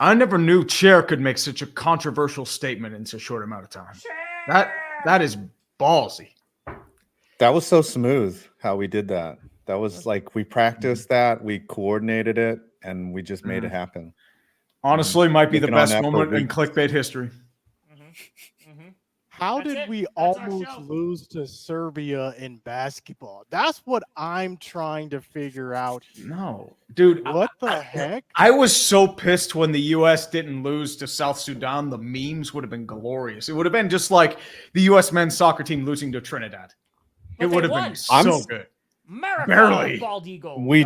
I never knew Chair could make such a controversial statement in such a short amount of time. That is ballsy. That was so smooth how we did that. That was like we practiced that, we coordinated it, and we just made it happen. Honestly, might be the Working on best that for moment in weeks. clickbait history. How That's did it. we That's our almost show. lose to Serbia in basketball? That's what I'm trying to figure out here. No, dude. What the heck? I was so pissed when the U.S. didn't lose to South Sudan. The memes would have been glorious. It would have been just like the U.S. men's soccer team losing to Trinidad. But It would they have been won. so good. America, Barely. bald eagle. We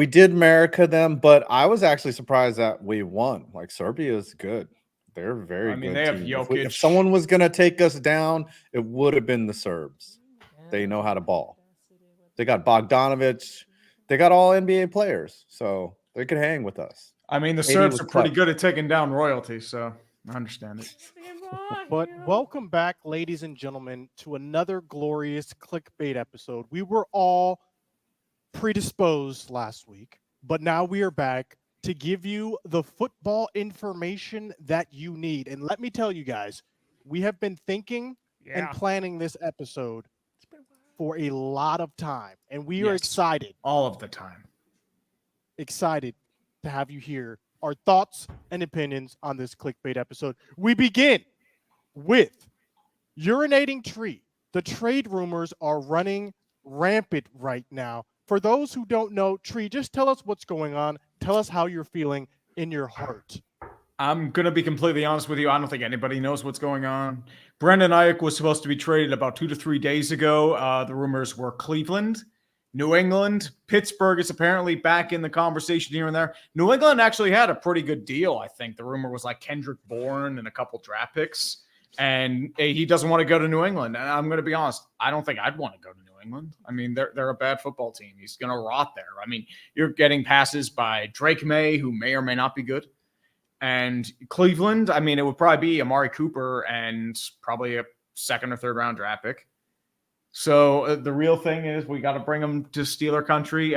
did America them, but I was actually surprised that we won. Like Serbia is good. They're very I mean, good. they have team. Jokic. If someone was gonna take us down, it would have been the Serbs. They know how to ball. They got Bogdanovic. They got all NBA players, so they could hang with us. I mean, the 80 Serbs was are pretty tough. good at taking down royalty, so I understand it. But welcome back, ladies and gentlemen, to another glorious clickbait episode. We were all predisposed last week, but now we are back to give you the football information that you need. And let me tell you guys, we have been thinking and planning this episode for a lot of time, and we are Yes. excited All of the time. to have you hear our thoughts and opinions on this clickbait episode. We begin with urinating tree. The trade rumors are running rampant right now. For those who don't know, Tree, just tell us what's going on. Tell us how you're feeling in your heart. I'm going to be completely honest with you. I don't think anybody knows what's going on. Brandon Aiyuk was supposed to be traded about 2 to 3 days ago. The rumors were Cleveland, New England, Pittsburgh is apparently back in the conversation here and there. New England actually had a pretty good deal, I think. The rumor was like Kendrick Bourne and a couple draft picks. And he doesn't want to go to New England. And I'm going to be honest, I don't think I'd want to go to New England. I mean, they're a bad football team. He's going to rot there. I mean, you're getting passes by Drake May, who may or may not be good. And Cleveland, I mean, it would probably be Amari Cooper and probably a second or third round draft pick. So the real thing is we got to bring them to Steeler country.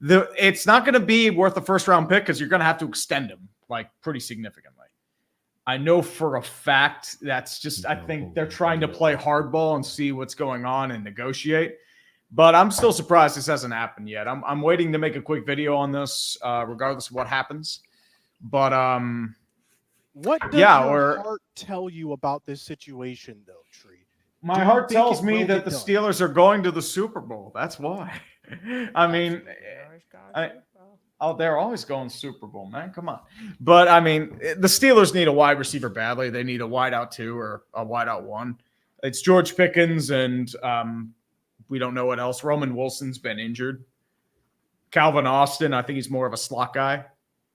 It's not going to be worth a first round pick because you're going to have to extend him like pretty significantly. I know for a fact that's just, I think they're trying to play hardball and see what's going on and negotiate. But I'm still surprised this hasn't happened yet. I'm waiting to make a quick video on this, regardless of what happens. But what does your heart tell you about this situation, though, Tree? My heart tells me that the Steelers are going to the Super Bowl. That's why. I mean, they're always going Super Bowl, man. Come on. But, I mean, the Steelers need a wide receiver badly. They need a wideout 2 or a wideout 1. It's George Pickens, and we don't know what else. Roman Wilson's been injured. Calvin Austin, I think he's more of a slot guy.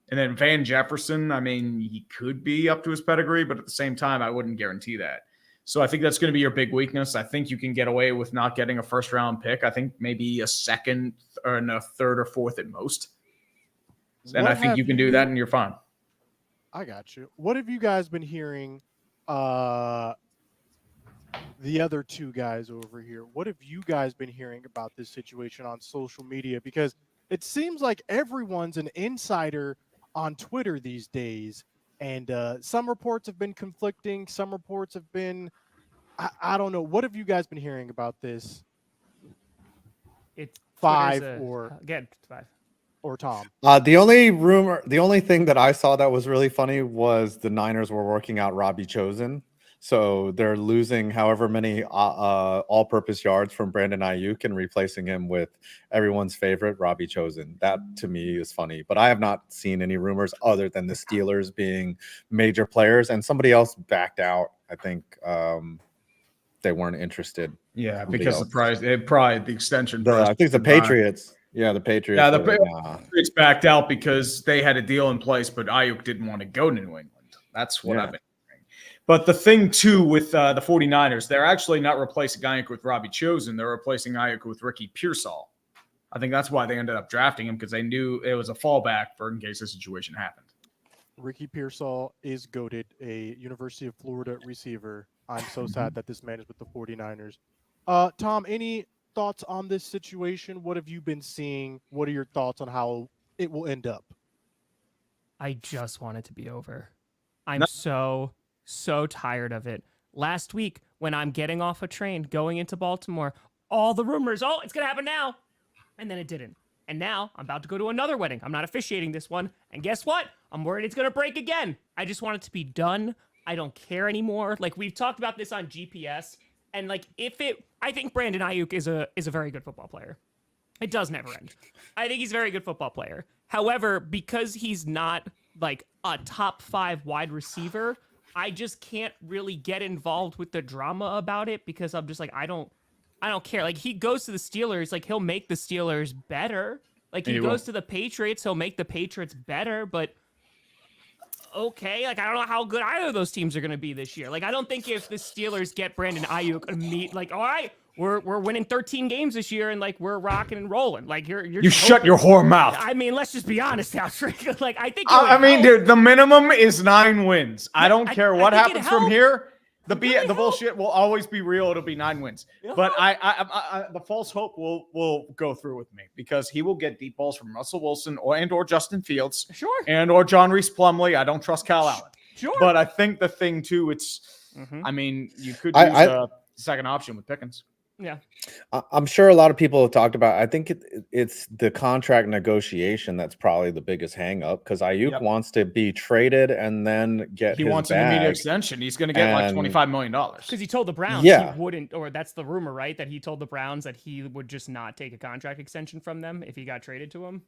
And then Van Jefferson, I mean, he could be up to his pedigree, but at the same time, I wouldn't guarantee that. So I think that's going to be your big weakness. I think you can get away with not getting a first-round pick. I think maybe a second or a third or fourth at most. And I think you can do that and you're fine. I got you. What have you guys been hearing? The other two guys over here, what have you guys been hearing about this situation on social media? Because it seems like everyone's an insider on Twitter these days. And some reports have been conflicting. Some reports have been, I don't know. What have you guys been hearing about this? It's Five or Tom. The only thing that I saw that was really funny was the Niners were working out Robbie Chosen. So they're losing however many all-purpose yards from Brandon Aiyuk and replacing him with everyone's favorite, Robbie Chosen. That, to me, is funny. But I have not seen any rumors other than the Steelers being major players. And somebody else backed out. I think they weren't interested. Yeah, because the extension. I think it's the Patriots. Yeah, the Patriots. Yeah, the Patriots backed out because they had a deal in place, but Aiyuk didn't want to go to New England. That's what I've been. But the thing, too, with the 49ers, they're actually not replacing Aiyuk with Robbie Chosen. They're replacing Aiyuk with Ricky Pearsall. I think that's why they ended up drafting him, because they knew it was a fallback for in case the situation happened. Ricky Pearsall is goated, a University of Florida receiver. I'm so sad that this man is with the 49ers. Tom, any thoughts on this situation? What have you been seeing? What are your thoughts on how it will end up? I just want it to be over. I'm No. so tired of it. Last week, when I'm getting off a train going into Baltimore, all the rumors, oh, it's going to happen now. And then it didn't. And now I'm about to go to another wedding. I'm not officiating this one. And guess what? I'm worried it's going to break again. I just want it to be done. I don't care anymore. Like, we've talked about this on GPS. And, like, I think Brandon Aiyuk is a very good football player. It does never end. I think he's a very good football player. However, because he's not, like, a top 5 wide receiver, I just can't really get involved with the drama about it because I'm just like, I don't care. Like, he goes to the Steelers, like, he'll make the Steelers better. Like, he goes to the Patriots, he'll make the Patriots better, but okay, like, I don't know how good either of those teams are going to be this year. Like, I don't think if the Steelers get Brandon Aiyuk, like, all right, we're winning 13 games this year and, like, we're rocking and rolling. Like, You shut your whore mouth. I mean, let's just be honest now, Trick. Like, I think I mean, dude, the minimum is 9 wins. I don't care what think it happens from helped. here. The really bullshit will always be real. It'll be 9 wins. But I the false hope will go through with me because he will get deep balls from Russell Wilson or Justin Fields. Sure. Or John Reese Plumlee. I don't trust Kyle Allen. Sure. But I think the thing too, I mean, you could use a second option with Pickens. Yeah. I'm sure a lot of people have talked about. I think it's the contract negotiation that's probably the biggest hang up because Aiyuk wants to be traded and then get. He his wants bag. an immediate extension. He's going to get like $25 million Because he told the Browns he wouldn't, or that's the rumor, right? That he told the Browns that he would just not take a contract extension from them if he got traded to him.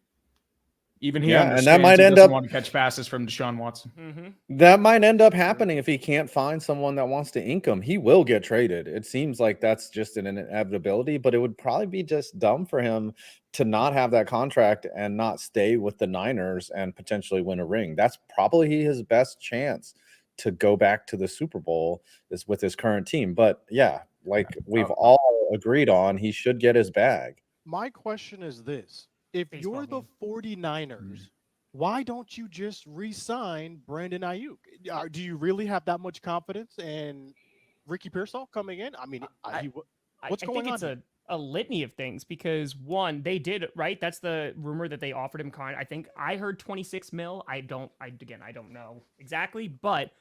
Even he and that might he end doesn't up want to catch passes from Deshaun Watson. That might end up happening if he can't find someone that wants to ink him. He will get traded. It seems like that's just an inevitability, but it would probably be just dumb for him to not have that contract and not stay with the Niners and potentially win a ring. That's probably his best chance to go back to the Super Bowl is with his current team. But yeah, like we've all agreed on, he should get his bag. My question is this. If you're the 49ers, why don't you just re-sign Brandon Aiyuk? Do you really have that much confidence in Ricky Pearsall coming in? I mean, what's going on? I think it's a litany of things because one, they did, right? That's the rumor that they offered him. I think I heard 26 mil. I don't know exactly, but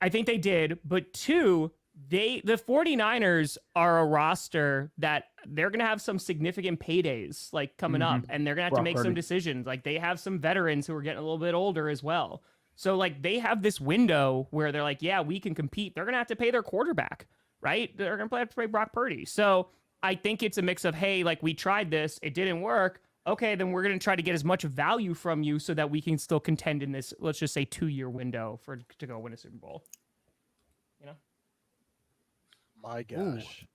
I think they did. But two, the 49ers are a roster that they're going to have some significant paydays like coming up, and they're going to have to make some decisions. Like they have some veterans who are getting a little bit older as well. So like they have this window where they're like, yeah, we can compete. They're going to have to pay their quarterback, right? They're going to have to pay Brock Purdy. So I think it's a mix of, hey, like we tried this, it didn't work. Okay, then we're going to try to get as much value from you so that we can still contend in this, let's just say 2-year window to go win a Super Bowl. You know? My gosh.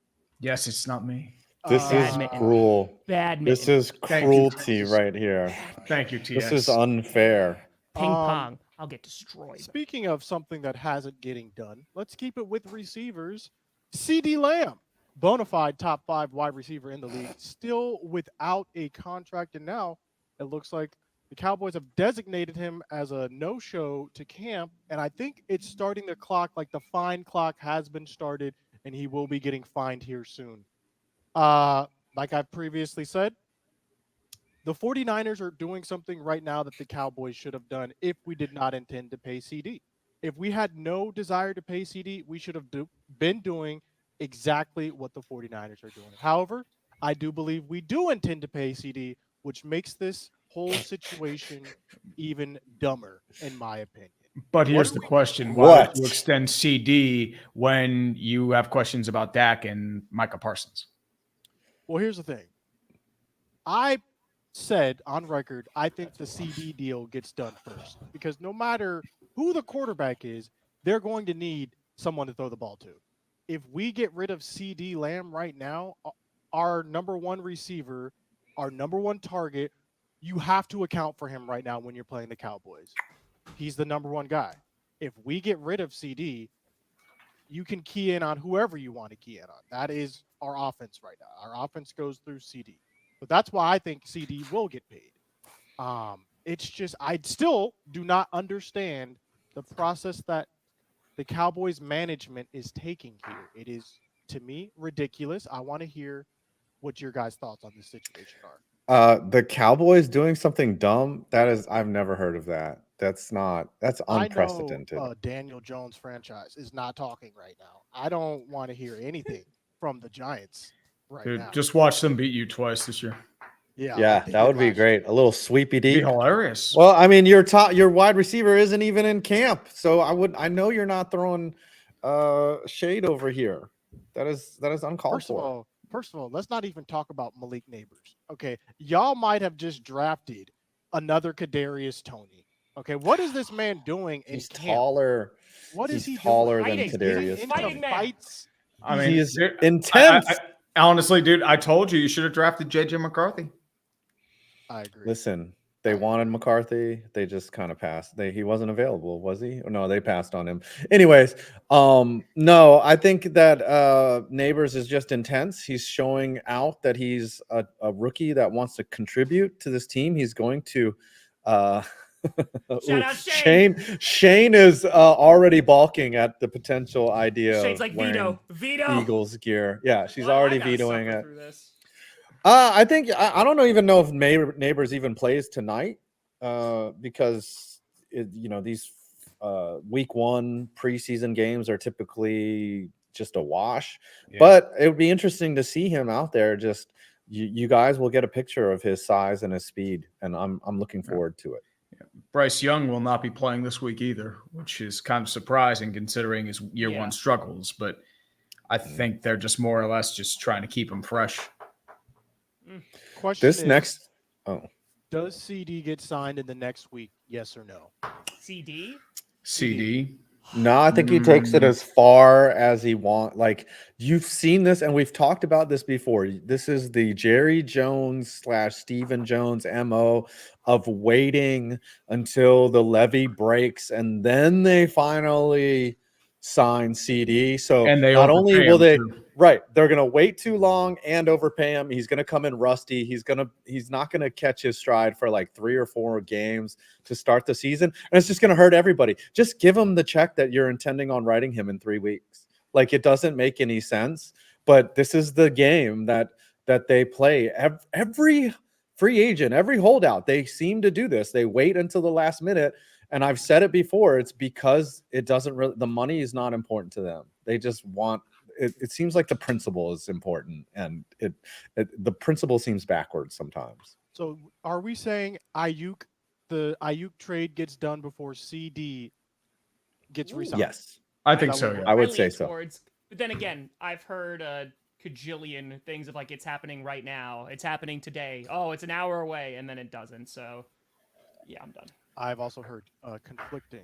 Yes, it's not me. This is cruel. This is cruelty right here. Thank you, TS. This is unfair. Ping pong. I'll get destroyed. Speaking of something that hasn't getting done, let's keep it with receivers. CD Lamb, bona fide top 5 wide receiver in the league, still without a contract. And now it looks like the Cowboys have designated him as a no-show to camp. And I think it's starting the clock, like the fine clock has been started, and he will be getting fined here soon. Like I've previously said, the 49ers are doing something right now that the Cowboys should have done if we did not intend to pay CD. If we had no desire to pay CD, we should have been doing exactly what the 49ers are doing. However, I do believe we do intend to pay CD, which makes this whole situation even dumber, in my opinion. But here's the question. Why would you extend CD when you have questions about Dak and Micah Parsons? Well, here's the thing. I said on record, I think the CD deal gets done first because no matter who the quarterback is, they're going to need someone to throw the ball to. If we get rid of CD Lamb right now, our number one receiver, our number one target, you have to account for him right now when you're playing the Cowboys. He's the number one guy. If we get rid of CD, you can key in on whoever you want to key in on. That is our offense right now. Our offense goes through CD. But that's why I think CD will get paid. It's just I still do not understand the process that the Cowboys management is taking here. It is, to me, ridiculous. I want to hear what your guys' thoughts on this situation are. The Cowboys doing something dumb, that is, I've never heard of that. That's I unprecedented. know Daniel Jones franchise is not talking right now. I don't want to hear anything from the Giants right Dude, now. just watch them beat you twice this year. Yeah, Yeah, like they that did would be last great. year. A little sweepy It'd be deep. hilarious. Well, I mean, your wide receiver isn't even in camp, so I know you're not throwing shade over here. That is uncalled for. First of all, let's not even talk about Malik Neighbors. Okay, y'all might have just drafted another Kadarius Toney. Okay, what is this man doing in He's camp? taller. What is He's he taller doing? than Fighting. Kadarius. He's into Fighting man. fights. I mean, He is dude, intense. honestly, dude, I told you should have drafted JJ McCarthy. I agree. Listen, they wanted McCarthy. They just kind of passed. He wasn't available, was he? No, they passed on him. Anyways, no, I think that Neighbors is just intense. He's showing out that he's a rookie that wants to contribute to this team. He's going to Shout out Shane. Shane is already balking at the potential idea Shane's of like wearing veto. Eagles gear. Yeah, she's Why do I already gotta vetoing suffer it. through this? I think I don't even know if Neighbors even plays tonight because these week 1 preseason games are typically just a wash. Yeah. But it would be interesting to see him out there. Just you guys will get a picture of his size and his speed, and I'm looking forward to it. Bryce Young will not be playing this week either, which is kind of surprising considering his year 1 struggles. But I think they're just more or less just trying to keep him fresh. Question is, does CD get signed in the next week? Yes or no? CD? No, I think he takes it as far as he wants. Like, you've seen this, and we've talked about this before. This is the Jerry Jones / Stephen Jones MO of waiting until the levee breaks, and then they finally sign CD. So And they not only overpay will him, they too. right, they're gonna wait too long and overpay him. He's gonna come in rusty. He's not gonna catch his stride for like 3 or 4 games to start the season, and it's just gonna hurt everybody. Just give him the check that you're intending on writing him in 3 weeks. Like, it doesn't make any sense, but this is the game that they play. Every free agent, every holdout, they seem to do this. They wait until the last minute. And I've said it before, it's because it doesn't really, the money is not important to them. They just want it. It seems like the principle is important, and the principle seems backwards sometimes. So are we saying the Aiyuk trade gets done before CD gets resigned? Yes, I think so. Yeah. I would say so. But then again, I've heard a cajillion things of like, it's happening right now. It's happening today. Oh, it's an hour away, and then it doesn't. So, yeah, I'm done. I've also heard conflicting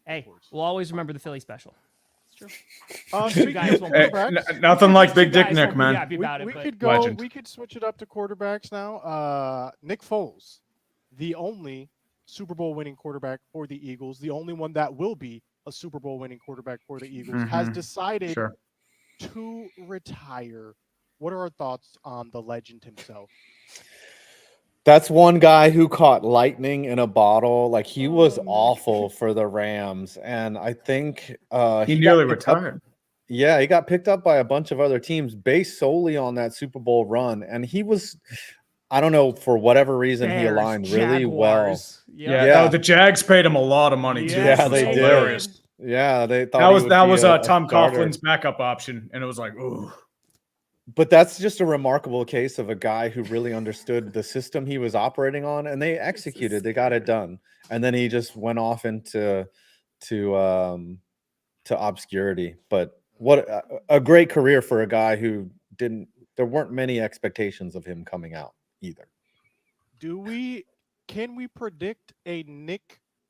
Hey, reports. we'll always remember the Philly special. It's true. Speaking guys of won't quarterbacks, Nothing like Big Dick guys Nick, won't be man. happy about it, we but could go. Legend. We could switch it up to quarterbacks now. Nick Foles, the only Super Bowl winning quarterback for the Eagles, the only one that will be a Super Bowl winning quarterback for the Eagles, has decided to retire. What are our thoughts on the legend himself? That's one guy who caught lightning in a bottle. Like, he was awful for the Rams, and I think he nearly retired. Yeah, he got picked up by a bunch of other teams based solely on that Super Bowl run, and he was, I don't know, for whatever reason, he aligned really well. Yeah. The Jags paid him a lot of money too. Yeah, It was they hilarious. did. Yeah, they thought that was Tom starter. Coughlin's backup option, and it was like, ooh. But that's just a remarkable case of a guy who really understood the system he was operating on, and they executed. They got it done, and then he just went off into obscurity. But what a great career for a guy who didn't. There weren't many expectations of him coming out either. Can we predict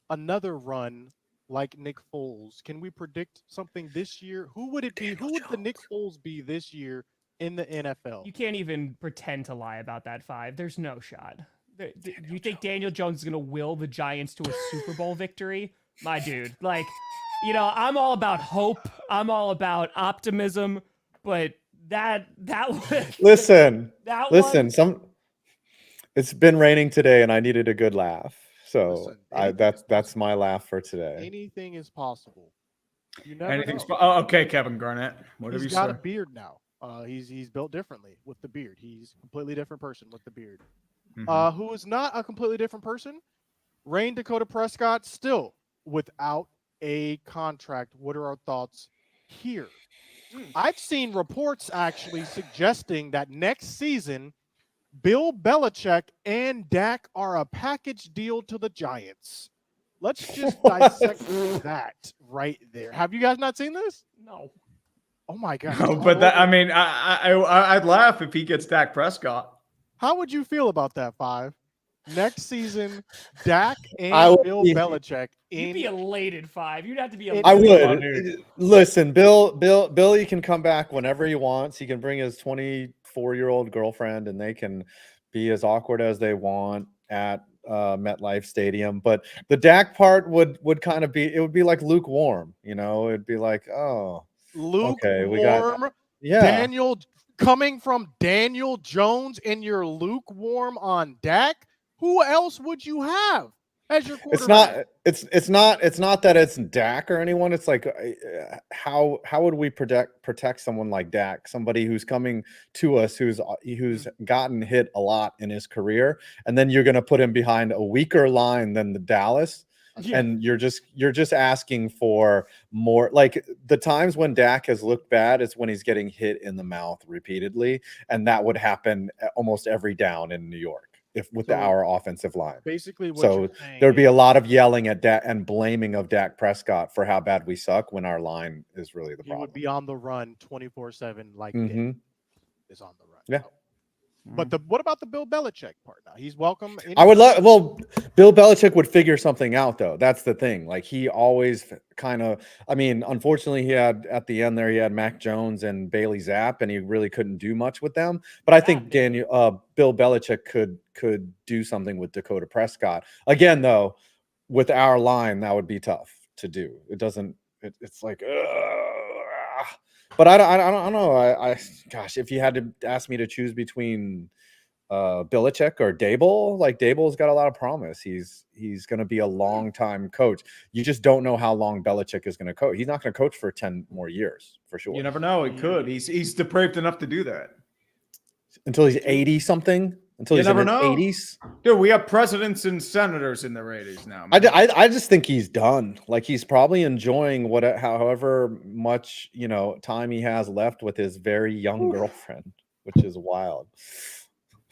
another run like Nick Foles? Can we predict something this year? Who would it be? Who would the Nick Foles be this year in the NFL? You can't even pretend to lie about that 5. There's no shot. You think Daniel Jones is going to will the Giants to a Super Bowl victory? My dude, like, I'm all about hope. I'm all about optimism, but that listen, one, it's been raining today, and I needed a good laugh. So Listen, that's my laugh for today. Anything is possible. You never Anything's know. okay, Kevin Garnett. Whatever He's you got say. a beard now. He's built differently with the beard. He's a completely different person with the beard. Mhm. Who is not a completely different person Rain Dakota Prescott still without a contract. What are our thoughts here? I've seen reports actually suggesting that next season, Bill Belichick and Dak are a package deal to the Giants. Let's just dissect that right there. Have you guys not seen this? No. Oh my gosh. No, it's all but that, I over. mean, I'd laugh if he gets Dak Prescott. How would you feel about that, Five? Next season, Dak I and would Bill be- Belichick You'd be in. elated, Five. You'd have to be It- I elated. Oh, would. dude. Listen, Billy can come back whenever he wants. He can bring his 24-year-old girlfriend, and they can be as awkward as they want at MetLife Stadium. But the Dak part would kind of be. It would be like lukewarm. It'd be like, oh, okay, we got yeah. Daniel coming from Daniel Jones, and you're lukewarm on Dak. Who else would you have as your quarterback? It's not that it's Dak or anyone. It's like how would we protect someone like Dak, somebody who's coming to us, who's gotten hit a lot in his career, and then you're going to put him behind a weaker line than the Dallas. Yeah. And you're just asking for more. Like the times when Dak has looked bad is when he's getting hit in the mouth repeatedly, and that would happen almost every down in New York with our offensive line. Basically, what So you're saying there'd be a is lot of yelling at Dak and blaming of Dak Prescott for how bad we suck when our line is really the he problem. would be on the run 24/7 like Mhm. Dak is on the run. Yeah. But what about the Bill Belichick part now? He's welcome. I would love. Well, Bill Belichick would figure something out, though. That's the thing. Like he always kind of. I mean, unfortunately, he had at the end there, he had Mac Jones and Bailey Zapp, and he really couldn't do much with them. But I think Bill Belichick could do something with Dakota Prescott. Again, though, with our line, that would be tough to do. It doesn't. It's like. But I don't know. Gosh, if you had to ask me to choose between Belichick or Dable, like Dable's got a lot of promise. He's going to be a long time coach. You just don't know how long Belichick is going to coach. He's not going to coach for 10 more years for sure. You never know. He could. He's depraved enough to do that. Until he's 80 something. Until You he's in never his know. 80s. Dude, we have presidents and senators in their 80s now. man. I just think he's done. Like he's probably enjoying however much time he has left with his very young girlfriend, which is wild.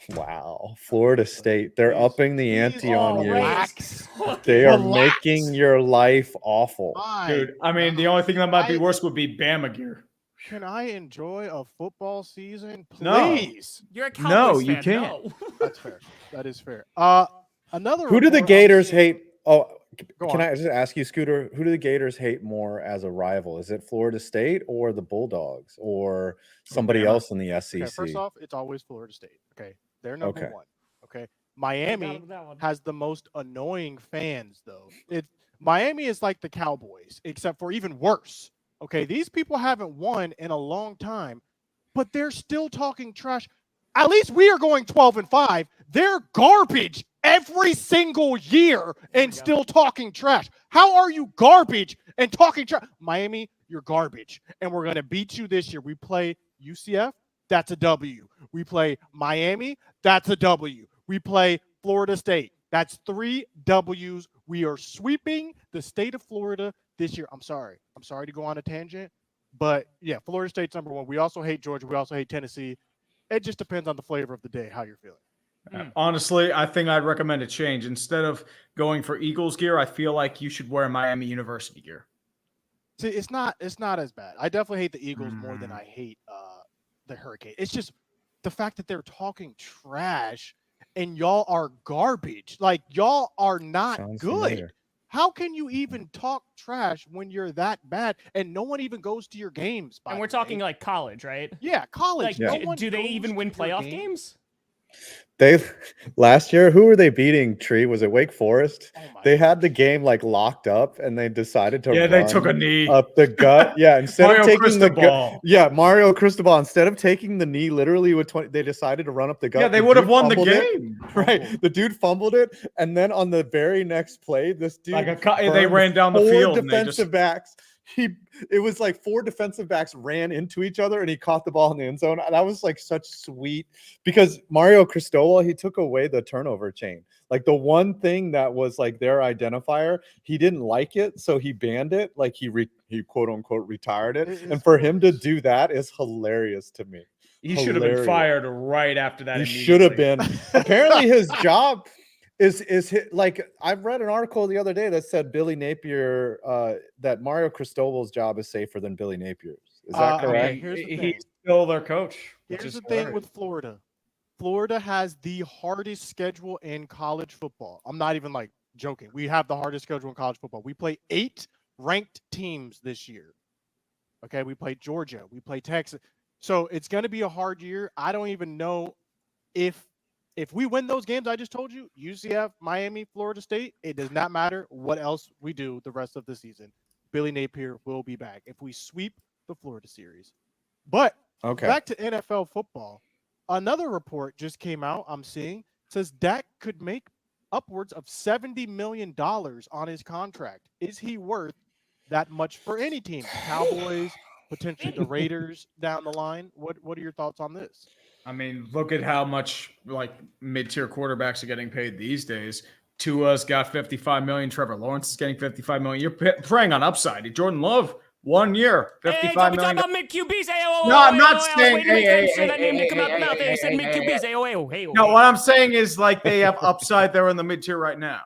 Wow, Florida State, they're upping the ante on you. Relax. They are Relax. making your life awful. Dude, I mean, the only thing that might be worse would be Bama gear. Can I enjoy a football season, No. please? You're a Cowboys No, you fan. can't. No. That's fair. That is fair. Another. Who do the report I'm Gators seeing- hate? Oh, Go can on. I just ask you, Scooter? Who do the Gators hate more as a rival? Is it Florida State or the Bulldogs or somebody Bama. else in the SEC? Okay, first off, it's always Florida State. Okay, they're number Okay. one. Okay, Miami Got him with that one. has the most annoying fans, though. Miami is like the Cowboys, except for even worse. Okay, these people haven't won in a long time, but they're still talking trash. At least we are going 12-5. They're garbage every single year and still talking trash. How are you garbage and talking trash? Miami, you're garbage, and we're gonna beat you this year. We play UCF, that's a W. We play Miami, that's a W. We play Florida State. That's 3 W's. We are sweeping the state of Florida this year. I'm sorry to go on a tangent, but yeah, Florida State's number one. We also hate Georgia. We also hate Tennessee. It just depends on the flavor of the day, how you're feeling. Honestly, I think I'd recommend a change. Instead of going for Eagles gear, I feel like you should wear Miami University gear. See, it's not as bad. I definitely hate the Eagles more than I hate the Hurricane. It's just the fact that they're talking trash and y'all are garbage. Like y'all are not Sounds good. familiar. How can you even talk trash when you're that bad and no one even goes to your games? by And we're the way? talking like college, right? Yeah, college. Like, No one do they goes even win to your playoff games? They last year, who were they beating? Tree, was it Wake Forest? Oh my They had the game like locked up, and they decided to Yeah, they run took a knee. up the gut. Yeah, instead Mario of taking the gut. Cristobal. Yeah, Mario Cristobal. Instead of taking the kney, literally with 20, they decided to run up the gut. Yeah, they The would have dude won the fumbled it. game. Right, the dude fumbled it, and then on the very next play, this dude They ran down the four field and they defensive just backs it was like 4 defensive backs ran into each other and he caught the ball in the end zone. That was like such sweet, because Mario Cristobal, he took away the turnover chain. Like the one thing that was like their identifier, he didn't like it, so he banned it. Like he quote unquote retired it. And for him to do that is hilarious to me. He should have been fired right after that. He should have been. Apparently his job is like, I've read an article the other day that said Billy Napier, that Mario Cristobal's job is safer than Billy Napier's. Is that correct? Okay, here's the thing. He's still their coach. Here's the thing with Florida. Florida has the hardest schedule in college football. I'm not even like joking. We have the hardest schedule in college football. We play 8 ranked teams this year. Okay, we play Georgia. We play Texas. So it's going to be a hard year. I don't even know if we win those games I just told you, UCF, Miami, Florida State, it does not matter what else we do the rest of the season. Billy Napier will be back if we sweep the Florida series. But back to NFL football. Another report just came out, I'm seeing, says Dak could make upwards of $70 million on his contract. Is he worth that much for any team? Cowboys, potentially the Raiders down the line. What are your thoughts on this? I mean, look at how much like mid-tier quarterbacks are getting paid these days. Tua's got $55 million. Trevor Lawrence is getting $55 million. You're preying on upside. Jordan Love, 1 year, $55 million. Don't be talking about mid-QBs. No, I'm not saying. No, what I'm saying is like they have upside there in the mid-tier right now.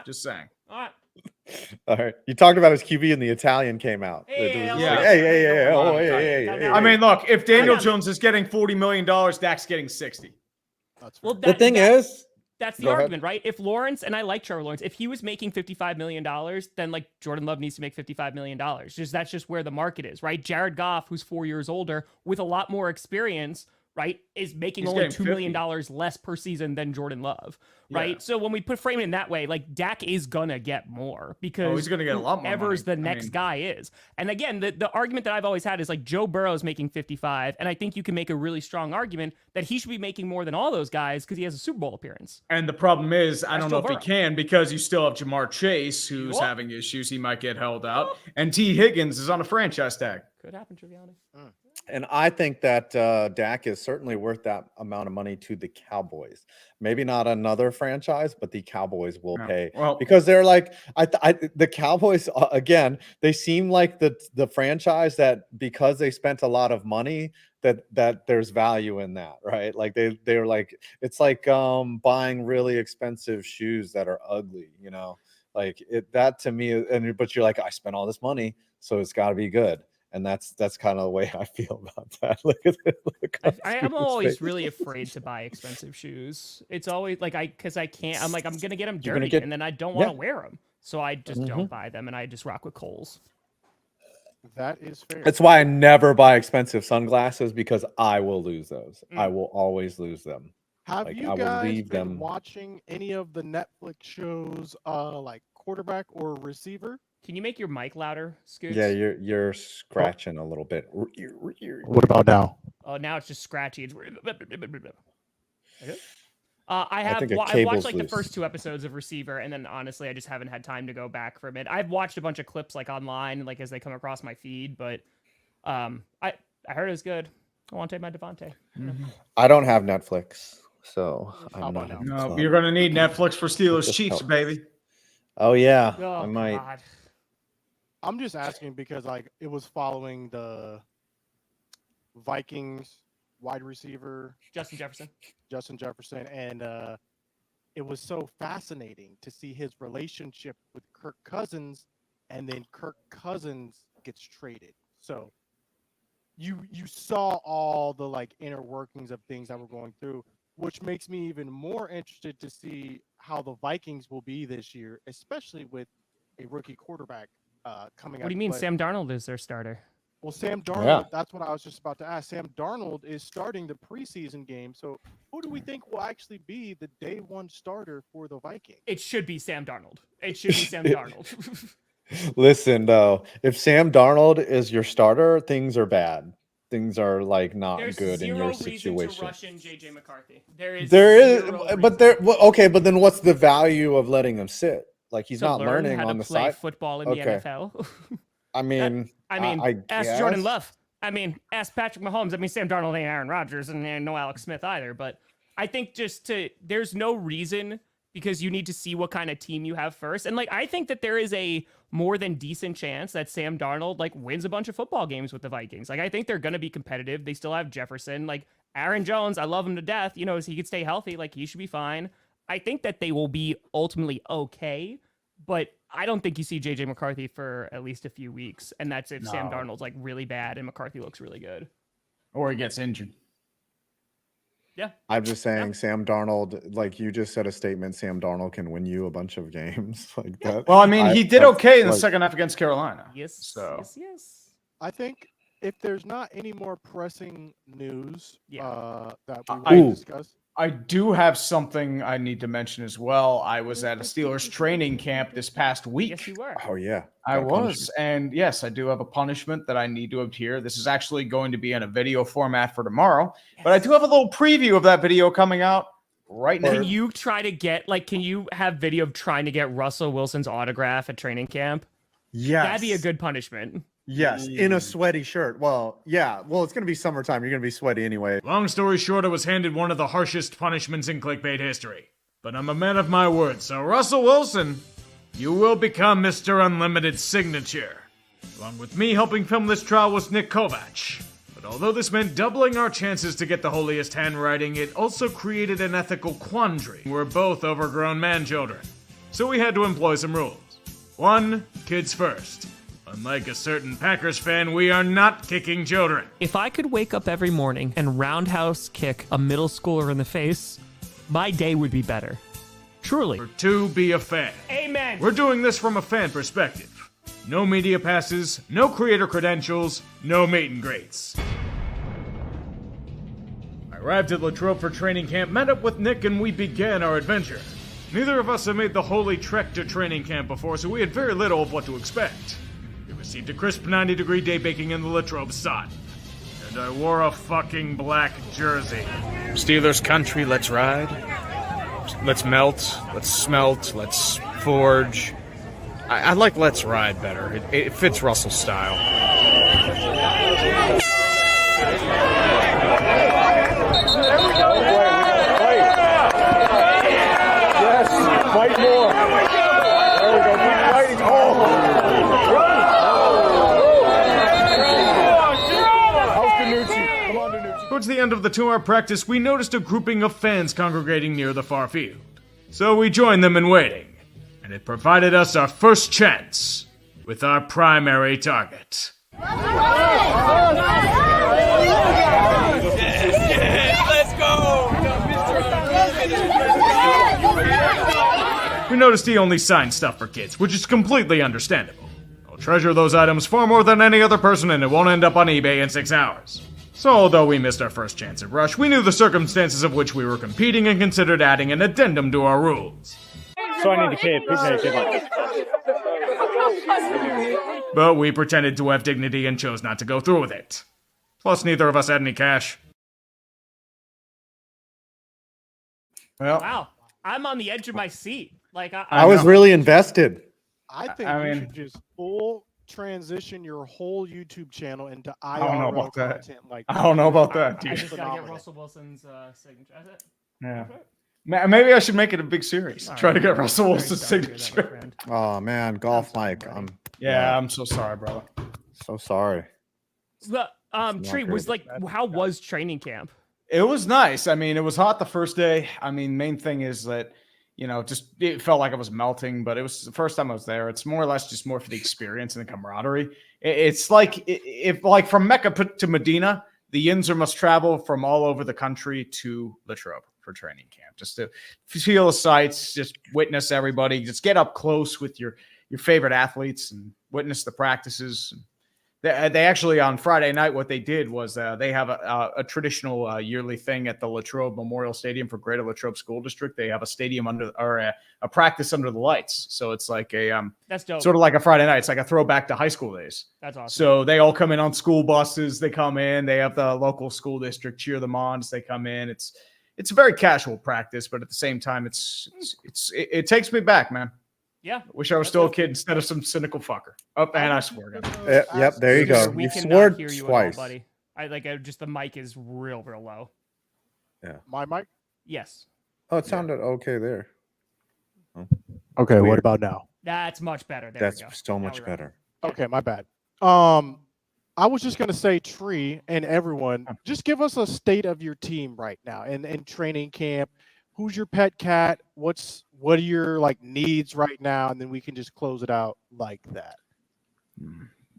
Just saying. All right. All right. You talked about his QB and the Italian came out. Hey. I mean, look, if Daniel Jones is getting $40 million, Dak's getting 60. Well, the thing is, that's the argument, right? If Lawrence, and I like Trevor Lawrence, if he was making $55 million, then like Jordan Love needs to make $55 million. That's just where the market is, right? Jared Goff, who's 4 years older with a lot more experience, right, is making only $2 million less per season than Jordan Love, right? Yeah. So when we frame it in that way, like Dak is gonna get more because he's gonna get a lot more. Whoever's the next guy is. And again, the argument that I've always had is like Joe Burrow's making 55, and I think you can make a really strong argument that he should be making more than all those guys because he has a Super Bowl appearance. And the problem is, I don't know if Burrow. he can, because you still have Jamar Chase, who's having issues. He might get held out. And T. Higgins is on a franchise tag. Could happen, Triviani. and I think that Dak is certainly worth that amount of money to the Cowboys. Maybe not another franchise, but the Cowboys will pay because they're like the Cowboys again. They seem like the franchise that because they spent a lot of money that there's value in that, right? Like they're like it's like buying really expensive shoes that are ugly, you know. Like that to me, but you're like, I spent all this money, so it's got to be good. And that's kind of the way I feel about that. Look at it. I'm always really afraid to buy expensive shoes. It's always like because I can't. I'm like I'm gonna get them dirty, and then I don't want to wear them, so I just don't buy them, and I just rock with Kohl's. That is fair. That's why I never buy expensive sunglasses because I will lose those. I will always lose them. Have you guys been watching any of the Netflix shows like Quarterback or Receiver? Can you make your mic louder, Scoots? Yeah, you're scratching a little bit. What about now? Oh, now it's just scratchy. It's... I've watched like the first 2 episodes of Receiver, and then honestly, I just haven't had time to go back from it. I've watched a bunch of clips like online, like as they come across my feed, but I heard it was good. I want to take my Devontae. I don't have Netflix, so How about now? No, you're gonna need Netflix for Steelers Chiefs, baby. Oh yeah, Oh, I might. God. I'm just asking because like it was following the Vikings wide receiver Justin Jefferson, and it was so fascinating to see his relationship with Kirk Cousins, and then Kirk Cousins gets traded. So you saw all the like inner workings of things that were going through, which makes me even more interested to see how the Vikings will be this year, especially with a rookie quarterback coming out. What do you mean Sam Darnold is their starter? Well, Sam Darnold, that's what I was just about to ask. Sam Darnold is starting the preseason game. So who do we think will actually be the day one starter for the Vikings? It should be Sam Darnold. Listen, though, if Sam Darnold is your starter, things are bad. Things are like not good in your situation. There's zero reason to rush in JJ McCarthy. There is, but then what's the value of letting him sit? Like he's not learning how on to the play side. football in the NFL. I mean, ask Jordan guess. Love. I mean, ask Patrick Mahomes. I mean, Sam Darnold ain't Aaron Rodgers and no Alex Smith either. But I think there's no reason because you need to see what kind of team you have first. And like, I think that there is a more than decent chance that Sam Darnold like wins a bunch of football games with the Vikings. Like, I think they're going to be competitive. They still have Jefferson. Like, Aaron Jones, I love him to death. You know, he could stay healthy. Like, he should be fine. I think that they will be ultimately okay, but I don't think you see JJ McCarthy for at least a few weeks. And that's if Sam Darnold's like really bad and McCarthy looks really good. Or he gets injured. Yeah. I'm just saying, Sam Darnold, like you just said a statement, Sam Darnold can win you a bunch of games like that. Well, I mean, he did okay in the like- second half against Carolina. Yes. So Yes. I think if there's not any more pressing news that we I- will discuss. I do have something I need to mention as well. I was at a Steelers training camp this past week. Yes, you were. Oh yeah, I That was. punishment. And yes, I do have a punishment that I need to adhere. This is actually going to be in a video format for tomorrow, but I do have a little preview of that video coming out right now. Can you try to get can you have video of trying to get Russell Wilson's autograph at training camp? Yes, That'd be a good punishment. Yes, in a sweaty shirt. Well, yeah. Well, it's gonna be summertime. You're gonna be sweaty anyway. Long story short, I was handed one of the harshest punishments in clickbait history. But I'm a man of my word, so Russell Wilson, you will become Mr. Unlimited Signature. Along with me helping film this trial was Nick Kovac. But although this meant doubling our chances to get the holiest handwriting, it also created an ethical quandary. We're both overgrown man-children. So we had to employ some rules. 1, kids first. Unlike a certain Packers fan, we are not kicking children. If I could wake up every morning and roundhouse kick a middle schooler in the face, my day would be better. Truly. 2, be a fan. Amen. We're doing this from a fan perspective. No media passes, no creator credentials, no meet and greets. I arrived at Latrobe for training camp, met up with Nick, and we began our adventure. Neither of us had made the holy trek to training camp before, so we had very little of what to expect. We received a crisp 90-degree day baking in the Latrobe sun. And I wore a fucking black jersey. Steelers country, let's ride. Let's melt. Let's smelt. Let's forge. I like let's ride better. It fits Russell's style. Fight more. There we go. Keep fighting. How's Danucci? Come on, Danucci. Towards the end of the 2-hour practice, we noticed a grouping of fans congregating near the far field. So we joined them in waiting, and it provided us our first chance with our primary target. We noticed he only signed stuff for kids, which is completely understandable. I'll treasure those items far more than any other person, and it won't end up on eBay in 6 hours. So although we missed our first chance at Rush, we knew the circumstances of which we were competing and considered adding an addendum to our rules. So I need a kid. Please make it. But we pretended to have dignity and chose not to go through with it. Plus, neither of us had any cash. Well, Wow. I'm on the edge of my seat. Like I was really invested. I think I you mean- should just full transition your whole YouTube channel into IRL don't know about that. content. Like I don't know about that, I dude. just gotta get Phenomenal. Russell Wilson's signature. Yeah. Maybe I should make it a big series. Try to get Russell Wilson's signature. Oh man, golf Mike. I'm Yeah, I'm so sorry, brother. so sorry. But not Tree was good. like, how was training camp? It was nice. I mean, it was hot the first day. I mean, main thing is that, just it felt like I was melting, but it was the first time I was there. It's more or less just more for the experience and the camaraderie. It's like if like from Mecca to Medina, the Yinzer must travel from all over the country to Latrobe for training camp, just to feel the sights, just witness everybody, just get up close with your favorite athletes and witness the practices. They actually on Friday night, what they did was they have a traditional yearly thing at the Latrobe Memorial Stadium for Greater Latrobe School District. They have a stadium a practice under the lights. So it's like That's dope. sort of like a Friday night. It's like a throwback to high school days. That's awesome. So they all come in on school buses. They come in. They have the local school district cheer them on as they come in. It's a very casual practice, but at the same time, it takes me back, man. Yeah. Wish I was still a kid instead of some cynical fucker. Oh, and I swear. Yep, there you go. We You cannot swore hear you twice. at all, buddy. Just the mic is real low. My mic? Yes. Oh, it sounded okay there. Okay, what Weird. about now? That's much better. There That's we go. so Now much we're ready. better. Okay, my bad. I was just gonna say, Tree and everyone, just give us a state of your team right now and training camp. Who's your pet cat? What are your needs right now? And then we can just close it out like that.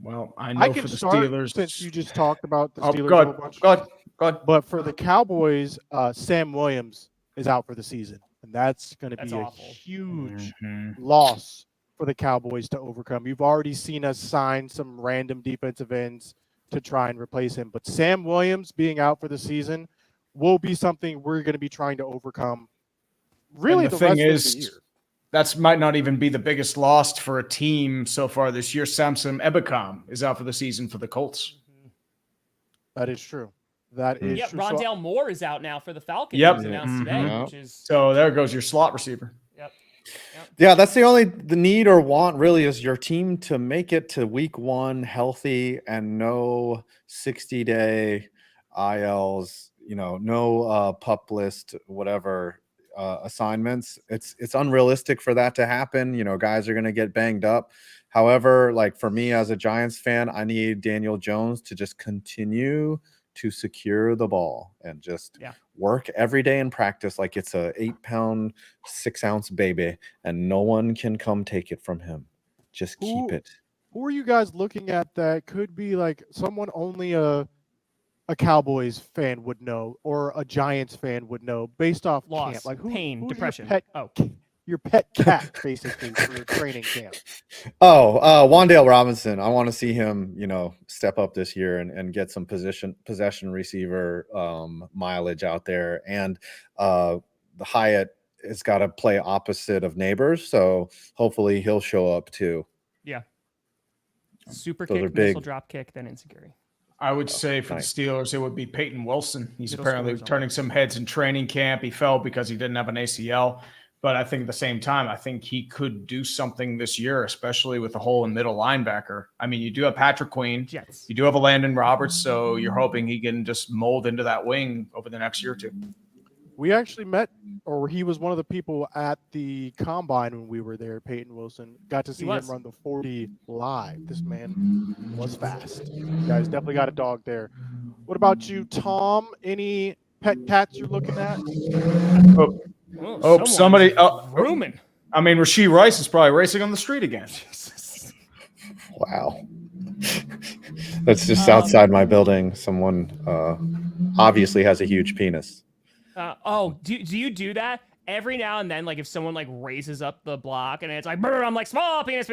Well, I know I can for the start Steelers. since you just talked about the Oh, Steelers go a whole ahead. bunch. Go ahead. Go ahead. But for the Cowboys, Sam Williams is out for the season, and that's going to That's be awful. a huge Mhm. loss for the Cowboys to overcome. You've already seen us sign some random defensive ends to try and replace him, but Sam Williams being out for the season will be something we're going to be trying to overcome. Really, And the thing rest of is, the year. that might not even be the biggest loss for a team so far this year. Samson Ebukam is out for the season for the Colts. That is true. That is Yep. true. Rondale Moore is out now for the Falcons. Yep. It was announced Mhm. today, Yep. which is So there goes your slot receiver. yep. Yeah, that's the need or want really is your team to make it to week 1 healthy and no 60-day ILs, no pup list, whatever assignments. It's unrealistic for that to happen. Guys are going to get banged up. However, for me as a Giants fan, I need Daniel Jones to just continue to secure the ball and just work every day in practice like it's a 8-pound, 6-ounce baby, and no one can come take it from him. Just keep it. Who are you guys looking at that could be someone only a Cowboys fan would know or a Giants fan would know based off Loss, camp? pain, who's depression. Your pet cat basically for training camp. Wan'Dale Robinson. I want to see him, step up this year and get some possession receiver mileage out there. And the Hyatt has got to play opposite of Neighbors, so hopefully he'll show up too. Yeah. Super Those are kick, missile big. drop kick, then insecurity. I would say for nice. the Steelers, it would be Peyton Wilson. He's Middle apparently schoolers turning some heads in training camp. He fell because he didn't have an ACL. But I think at the same time, I think he could do something this year, especially with the hole in middle linebacker. I mean, you do have Patrick Queen. Jets. You do have a Landon Roberts, so you're hoping he can just mold into that wing over the next year or two. We actually met, or he was one of the people at the combine when we were there. Peyton Wilson got to see him run the 40 live. This man was fast. You guys definitely got a dog there. What about you, Tom? Any pet cats you're looking at? Oh, somebody grooming. I mean, Rashee Rice is probably racing on the street again. Wow. That's just outside my building. Someone obviously has a huge penis. Do you do that? Every now and then, if someone raises up the block and it's I'm like small penis.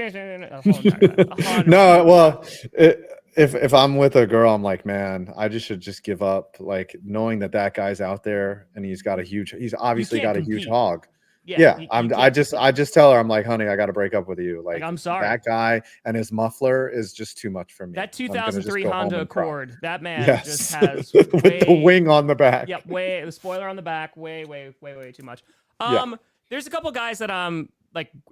No, well, if I'm with a girl, I'm like, man, I should just give up. Knowing that guy's out there and he's obviously got a huge hog. Yeah, I just tell her, I'm like, honey, I got to break up with you. I'm sorry. That guy and his muffler is just too much for me. That 2003 Honda Accord, that man just has with the wing on the back. Yep, the spoiler on the back, way too much. There's a couple guys that I'm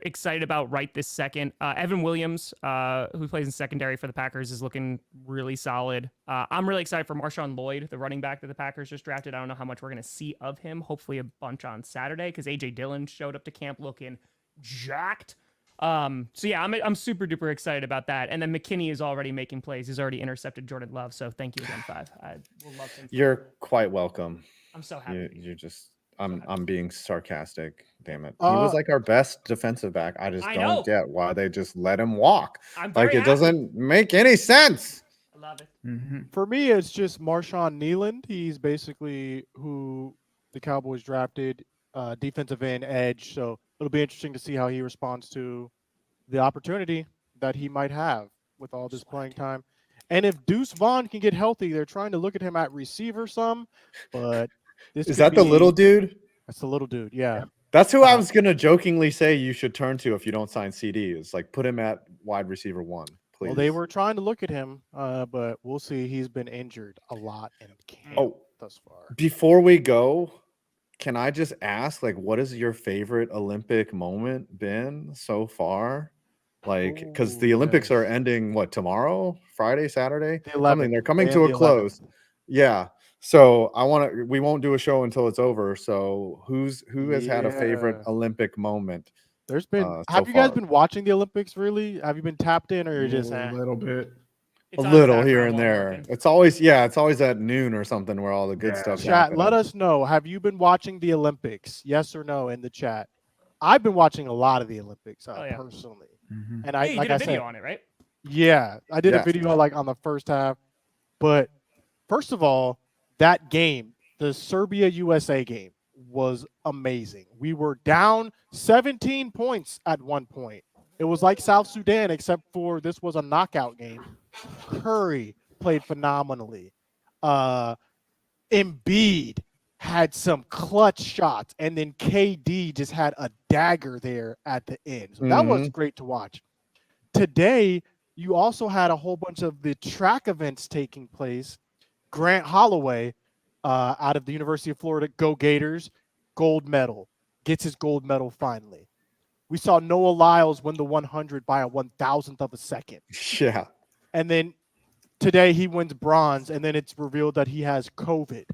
excited about right this second. Evan Williams, who plays in secondary for the Packers, is looking really solid. I'm really excited for Marshawn Lloyd, the running back that the Packers just drafted. I don't know how much we're going to see of him. Hopefully a bunch on Saturday because A.J. Dillon showed up to camp looking jacked. I'm super duper excited about that. And then McKinney is already making plays. He's already intercepted Jordan Love. So thank you again, Five. I will love him. You're quite welcome. I'm so happy. You're just. I'm being sarcastic. Damn it. He was our best defensive back. I don't get why they just let him walk. It doesn't make any sense. I love it. Mm-hmm. For me, it's just Marshawn Nealand. He's basically who the Cowboys drafted, defensive end edge. So it'll be interesting to see how he responds to the opportunity that he might have with all this playing time. And if Deuce Vaughn can get healthy, they're trying to look at him at receiver some, but is that the little dude? That's the little dude, yeah. That's who I was gonna jokingly say you should turn to if you don't sign CD. Is put him at wide receiver 1, please. Well, they were trying to look at him, but we'll see. He's been injured a lot in camp thus far. Before we go, can I just ask, like, what is your favorite Olympic moment been so far? Like, because the Ooh, Olympics are yes. ending what, tomorrow, Friday, Saturday, The something. 11th. They're coming They to end a the 11th. close. Yeah. So we won't do a show until it's over. So who has had a favorite Yeah. Olympic moment There's been. so Have you guys far? been watching the Olympics? Really? Have you been tapped in, or you're just? A little bit. It's A on in the little here background and while I'm there. working. It's always at noon or something where all the good Yeah. stuff's Chat. Let happening. us know. Have you been watching the Olympics? Yes or no in the chat. I've been watching a lot of the Olympics Oh, yeah. personally, Mhm. and I Hey, you like did a I video said, on it, right? yeah, I did a Yes. video like on the first half. But first of all, that game, the Serbia USA game, was amazing. We were down 17 points at one point. It was like South Sudan, except for this was a knockout game. Curry played phenomenally. Embiid had some clutch shots, and then KD just had a dagger there at the end. So that was Mhm. great to watch. Today, you also had a whole bunch of the track events taking place. Grant Holloway, out of the University of Florida, go Gators, gold medal, gets his gold medal finally. We saw Noah Lyles win the 100 by a 1,000th of a second. Yeah. And then today he wins bronze, and then it's revealed that he has COVID,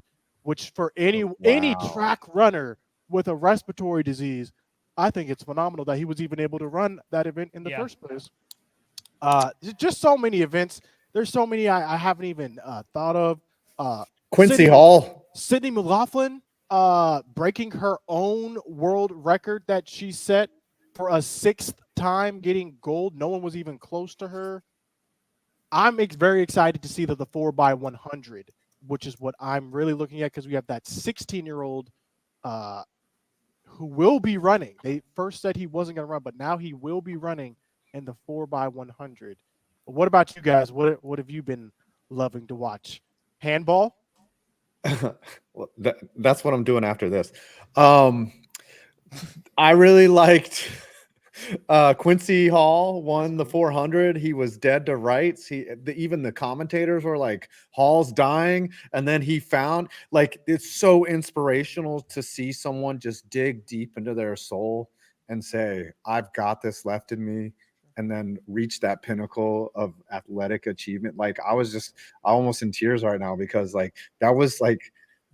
which for any Wow. track runner with a respiratory disease, I think it's phenomenal that he was even able to run that event in the Yeah. first place. Just so many events. There's so many I haven't even thought of. Quincy Sydney- Hall. Sydney McLaughlin breaking her own world record that she set for a 6th time getting gold. No one was even close to her. I'm very excited to see that the 4x100, which is what I'm really looking at, because we have that 16-year-old who will be running. They first said he wasn't going to run, but now he will be running in the 4x100. What about you guys? What have you been loving to watch? Handball? Well, that's what I'm doing after this. I really liked Quincy Hall won the 400. He was dead to rights. Even the commentators were like, Hall's dying. And then he found, like, it's so inspirational to see someone just dig deep into their soul and say, I've got this left in me, and then reach that pinnacle of athletic achievement. Like, I'm almost in tears right now, because like that was like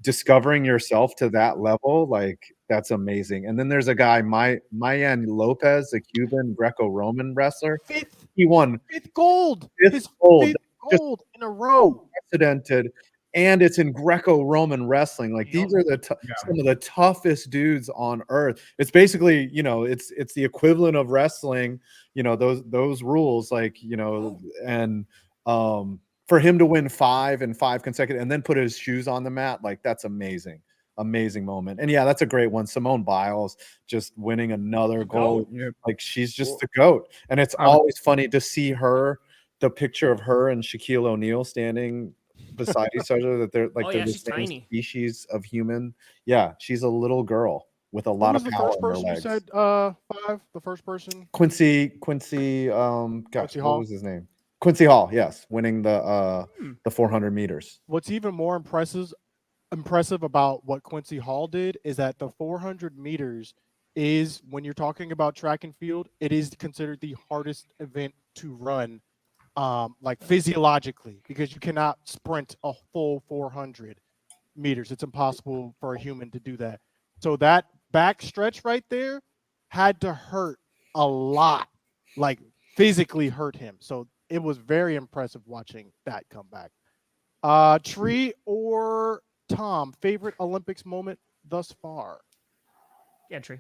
discovering yourself to that level. Like, that's amazing. And then there's a guy, Mayan Lopez, the Cuban Greco-Roman wrestler. He won Fifth gold. Fifth His gold. fifth gold in a row. Unprecedented. And it's in Greco-Roman wrestling. Like, these are some of the toughest dudes on earth. It's basically, it's the equivalent of wrestling, those rules, like, and for him to win 5 consecutive and then put his shoes on the mat, like, that's amazing. Amazing moment. And yeah, that's a great one. Simone Biles just winning another gold. Like, she's just the GOAT. And it's always funny to see the picture of her and Shaquille O'Neal standing beside each other, that they're like, they're the she's same tiny. species of human. Yeah, she's a little girl with a lot of power in her legs. Who was the first person you said 5? The first person? Quincy, Quincy what Hall? was his name? Quincy Hall, yes, winning the 400 meters. What's even more impressive about what Quincy Hall did is that the 400 meters is, when you're talking about track and field, it is considered the hardest event to run, like physiologically, because you cannot sprint a full 400 meters. It's impossible for a human to do that. So that back stretch right there had to hurt a lot, like physically hurt him. So it was very impressive watching that come back. Tree or Tom, favorite Olympics moment thus far? Yeah, Tree.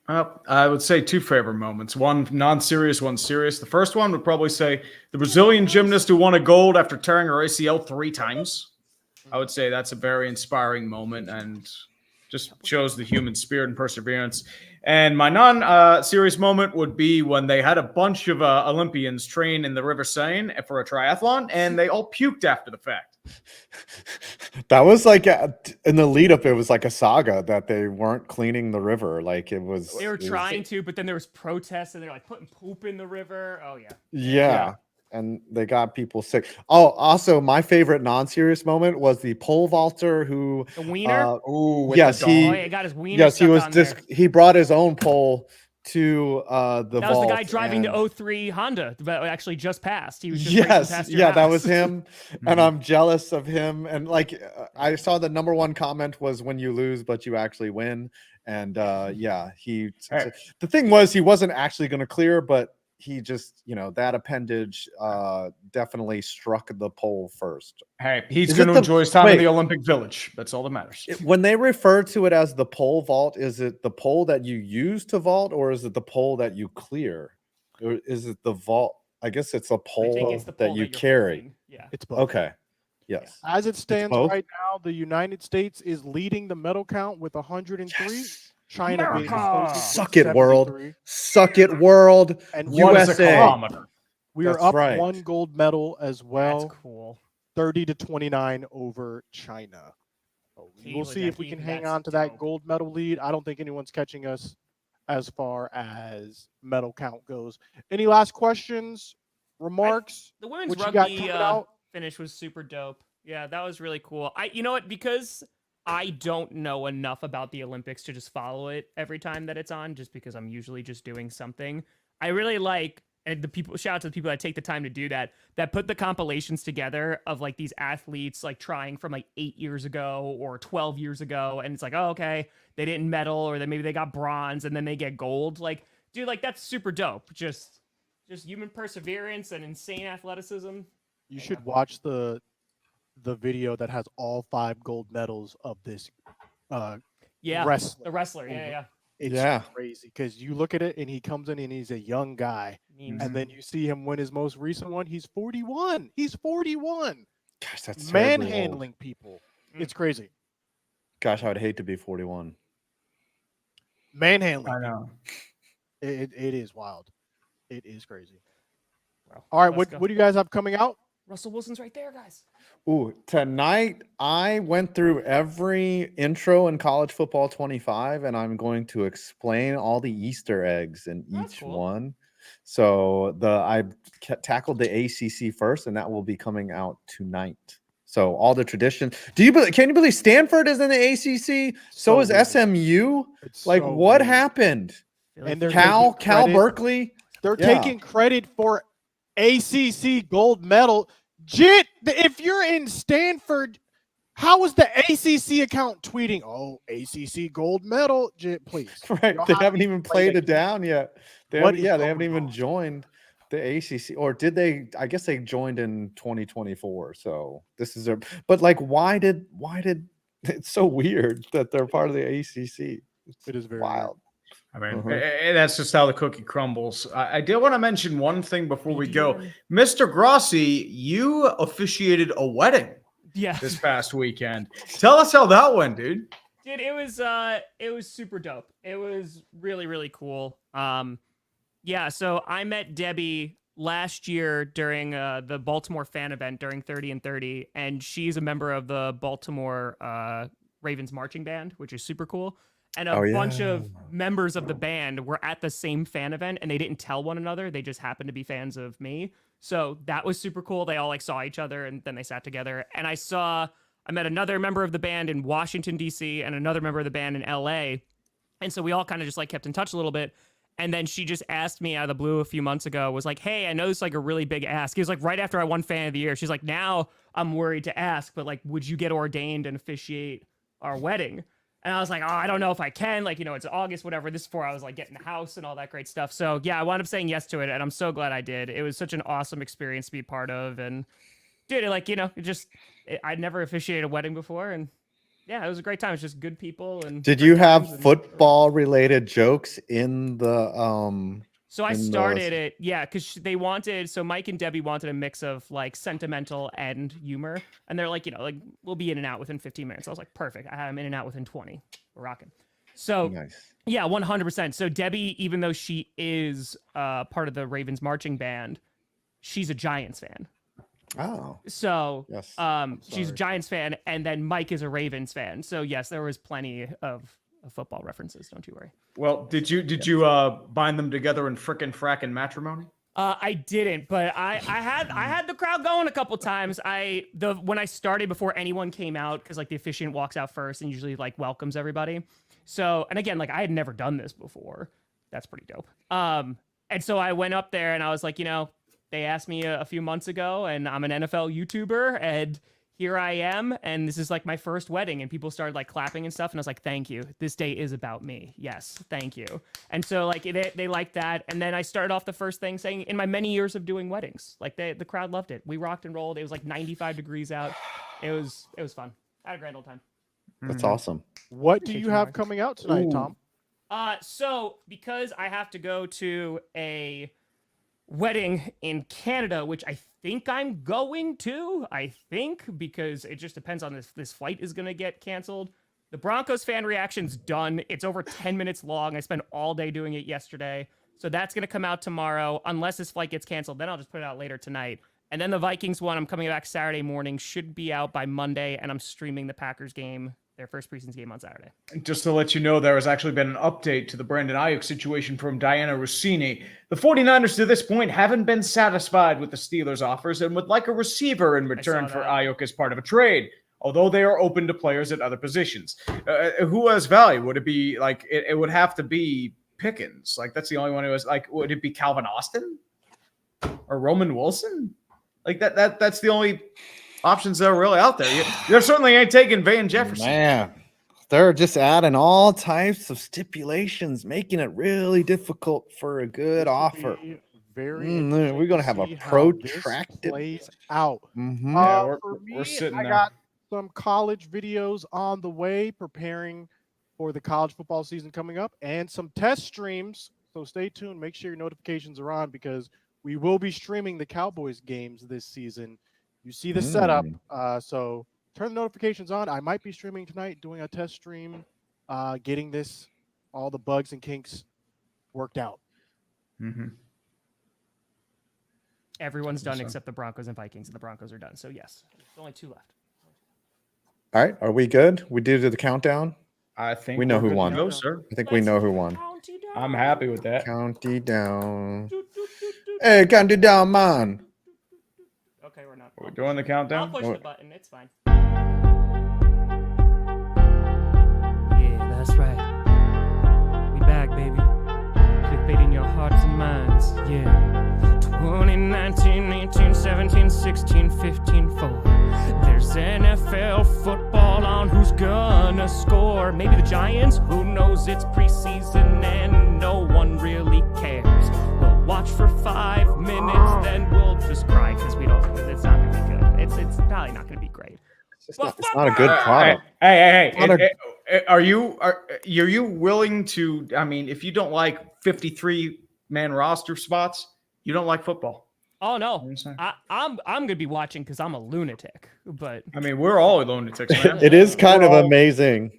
I would say 2 favorite moments. One non-serious, one serious. The first one would probably say the Brazilian gymnast who won a gold after tearing her ACL 3 times. I would say that's a very inspiring moment and just shows the human spirit and perseverance. And my non-serious moment would be when they had a bunch of Olympians train in the River Seine for a triathlon, and they all puked after the fact. That was like in the lead up, it was like a saga that they weren't cleaning the river. Like, it was. They were trying to, but then there was protests, and they're like putting poop in the river. Oh yeah. Yeah. and they got people sick. Oh, also my favorite non-serious moment was the pole vaulter who The wiener. Ooh, with yes, the he dog. Oh, he got his wiener yes, he stuck was on there. he brought his own pole to the That vault. was the guy driving and- the 03 Honda that actually just passed. He was just racing yes, past your yeah, that house. was him, and Mhm. I'm jealous of him. And like, I saw the number one comment was "when you lose, but you actually win." And yeah, Hey. the thing was he wasn't actually going to clear, but he just that appendage definitely struck the pole first. Hey, he's Is going it to the- enjoy his time in wait. the Olympic Village. That's all that matters. When they refer to it as the pole vault, is it the pole that you use to vault, or is it the pole that you clear? Or is it the vault? I guess it's a I pole, think it's the that pole you you're carry. holding. Yeah. It's both. Okay. Yes. As it stands both? right now, the United States is leading the medal count with 103. Yes. China being America! closest with Suck it, world. 73. Suck it, world. And What is a USA. kilometer? we are That's up right. 1 gold medal as well, That's cool. 30-29 over China. So He we'll was see if we can hang that's on to that dope. gold medal lead. I don't think anyone's catching us as far as medal count goes. Any last questions, remarks? The women's What you got rugby coming out? finish was super dope. Yeah, that was really cool. You know what? Because I don't know enough about the Olympics to just follow it every time that it's on, just because I'm usually just doing something. I really like, and the people, shout out to the people that take the time to do that, that put the compilations together of like these athletes like trying from like 8 years ago or 12 years ago. And it's like, oh, okay, they didn't medal, or then maybe they got bronze and then they get gold. Like, dude, like that's super dope. Just human perseverance and insane athleticism. You should watch the video that has all 5 gold medals of this Yeah, wrestler. the wrestler. Yeah, yeah. It's Yeah. crazy because you look at it and he comes in and he's a young guy, Memes. and then you see him win his most recent one. He's 41. He's 41. Gosh, that's terribly old. Manhandling people. It's crazy. Gosh, I would hate to be 41. Manhandling. I know. It is wild. It is crazy. Bro, All right, let's what go. do you guys have coming out? Russell Wilson's right there, guys. Ooh, tonight I went through every intro in College Football 25, and I'm going to explain all the Easter eggs in That's each cool. one. So I tackled the ACC first, and that will be coming out tonight. So all the tradition. Can you believe Stanford is in the ACC? So is weird. SMU. It's Like, so what weird. happened? And they're Cal taking credit- Berkeley. They're Yeah. taking credit for ACC gold medal. Jit, if you're in Stanford, how is the ACC account tweeting? Oh, ACC gold medal, Jit, please. Right, Y'all they have haven't to even play played it down yet. They What haven't, is yeah, they haven't going even on? joined the ACC, or did they? I guess they joined in 2024. So this is but like, why did it's so weird that they're part of the ACC? It's It is very wild. I mean, Uh-huh. that's just how the cookie crumbles. I did want to mention one thing before we go. Mr. Grossi, you officiated a wedding Yeah. this past weekend. Tell us how that went, dude. Dude, it was super dope. It was really, really cool. Yeah, so I met Debbie last year during the Baltimore fan event during 30 and 30, and she's a member of the Baltimore Ravens marching band, which is super cool. And a bunch of members of the band were at the same fan event, and they didn't tell one another. They just happened to be fans of me. So that was super cool. They all like saw each other, and then they sat together. And I met another member of the band in Washington, D.C., and another member of the band in L.A. And so we all kind of just like kept in touch a little bit. And then she just asked me out of the blue a few months ago, was like, hey, I know it's like a really big ask. It was like right after I won Fan of the Year. She's like, now I'm worried to ask, but like, would you get ordained and officiate our wedding? And I was like, oh, I don't know if I can. Like, it's August, whatever. This is before I was like getting the house and all that great stuff. So yeah, I wound up saying yes to it, and I'm so glad I did. It was such an awesome experience to be part of. And dude, I'd never officiated a wedding before, and yeah, it was a great time. It's just good people. And Did great you times have and- football related jokes in the So I in the- started it, yeah, because so Mike and Debbie wanted a mix of like sentimental and humor. And they're like, we'll be in and out within 15 minutes. I was like, perfect. I had them in and out within 20. We're rocking. So nice? yeah, 100%. So Debbie, even though she is part of the Ravens marching band, she's a Giants fan. Oh, So yes. she's a sorry. Giants fan, and then Mike is a Ravens fan. So yes, there was plenty of football references. Don't you worry. Well, did you bind them together in frickin' frackin' matrimony? I didn't, but I had the crowd going a couple times. When I started before anyone came out, because like the officiant walks out first and usually like welcomes everybody. So, and again, like I had never done this before. That's pretty dope. And so I went up there and I was like, they asked me a few months ago, and I'm an NFL YouTuber, and here I am, and this is like my first wedding, and people started like clapping and stuff, and I was like, thank you. This day is about me. Yes, thank you. And so like they liked that, and then I started off the first thing saying, in my many years of doing weddings, like the crowd loved it. We rocked and rolled. It was like 95 degrees out. It was fun. I had a grand old time. That's awesome. What do you have coming out tonight, Tom? So because I have to go to a wedding in Canada, which I think I'm going to. Because it just depends on this flight is going to get canceled. The Broncos fan reaction's done. It's over 10 minutes long. I spent all day doing it yesterday. So that's going to come out tomorrow. Unless this flight gets canceled, then I'll just put it out later tonight. And then the Vikings one, I'm coming back Saturday morning, should be out by Monday, and I'm streaming the Packers game, their first preseason game, on Saturday. Just to let you know, there has actually been an update to the Brandon Aiyuk situation from Diana Rossini. The 49ers to this point haven't been satisfied with the Steelers' offers and would like a receiver in return for Aiyuk as part of a trade, although they are open to players at other positions. Who has value? Would it be like it would have to be Pickens? Like that's the only one who has like. Would it be Calvin Austin or Roman Wilson? Like that's the only options that are really out there. You certainly ain't taking Van Jefferson. Man, they're just adding all types of stipulations, making it really difficult for a good offer. We're gonna have a protracted plays out. Mm-hmm. Yeah, For me, we're sitting I there. got some college videos on the way, preparing for the college football season coming up, and some test streams. So stay tuned. Make sure your notifications are on, because we will be streaming the Cowboys games this season. You see the setup. So turn the notifications on. I might be streaming tonight, doing a test stream, getting all the bugs and kinks worked out. Mm-hmm. Everyone's done except the Broncos and Vikings, and the Broncos are done. So yes, there's only 2 left. All right, are we good? We did the countdown. I think We know we're who good to won. go, sir. I think we know who won. I'm happy with that. County down. Hey, county down, man. Okay, we're not. We're doing the I'll countdown. push the button. It's fine. Yeah, that's right. We back, baby. Clickbaiting your hearts and minds. Yeah. 2019, 18, 17, 16, 15, 4. There's NFL football on. Who's gonna score? Maybe the Giants? Who knows? It's preseason and no one really cares. We'll watch for 5 minutes, then we'll just cry because we don't. It's not gonna be good. It's probably not gonna be great. It's not a good product. Hey. Are you willing to? I mean, if you don't like 53-man roster spots, you don't like football. Oh no, I'm gonna be watching because I'm a lunatic. But I mean, we're all lunatics, man. It is kind of amazing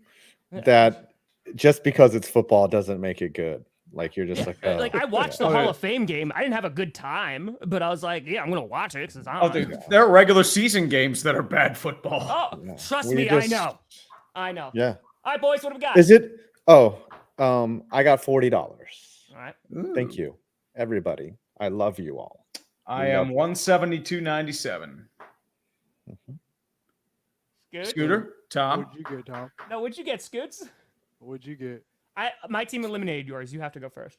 that just because it's football doesn't make it good. Like you're just like, oh. Like I watched the Hall of Fame game. I didn't have a good time, but I was like, yeah, I'm gonna watch it because I'm. There are regular season games that are bad football. Oh, trust me, I know. Yeah. All right, boys, what do we got? Is it? Oh, I got $40. All right. Thank you, everybody. I love you all. I am 172.97. Scooter, Tom. What'd you get, Tom? No, what'd you get, Scoots? What'd you get? My team eliminated yours. You have to go first.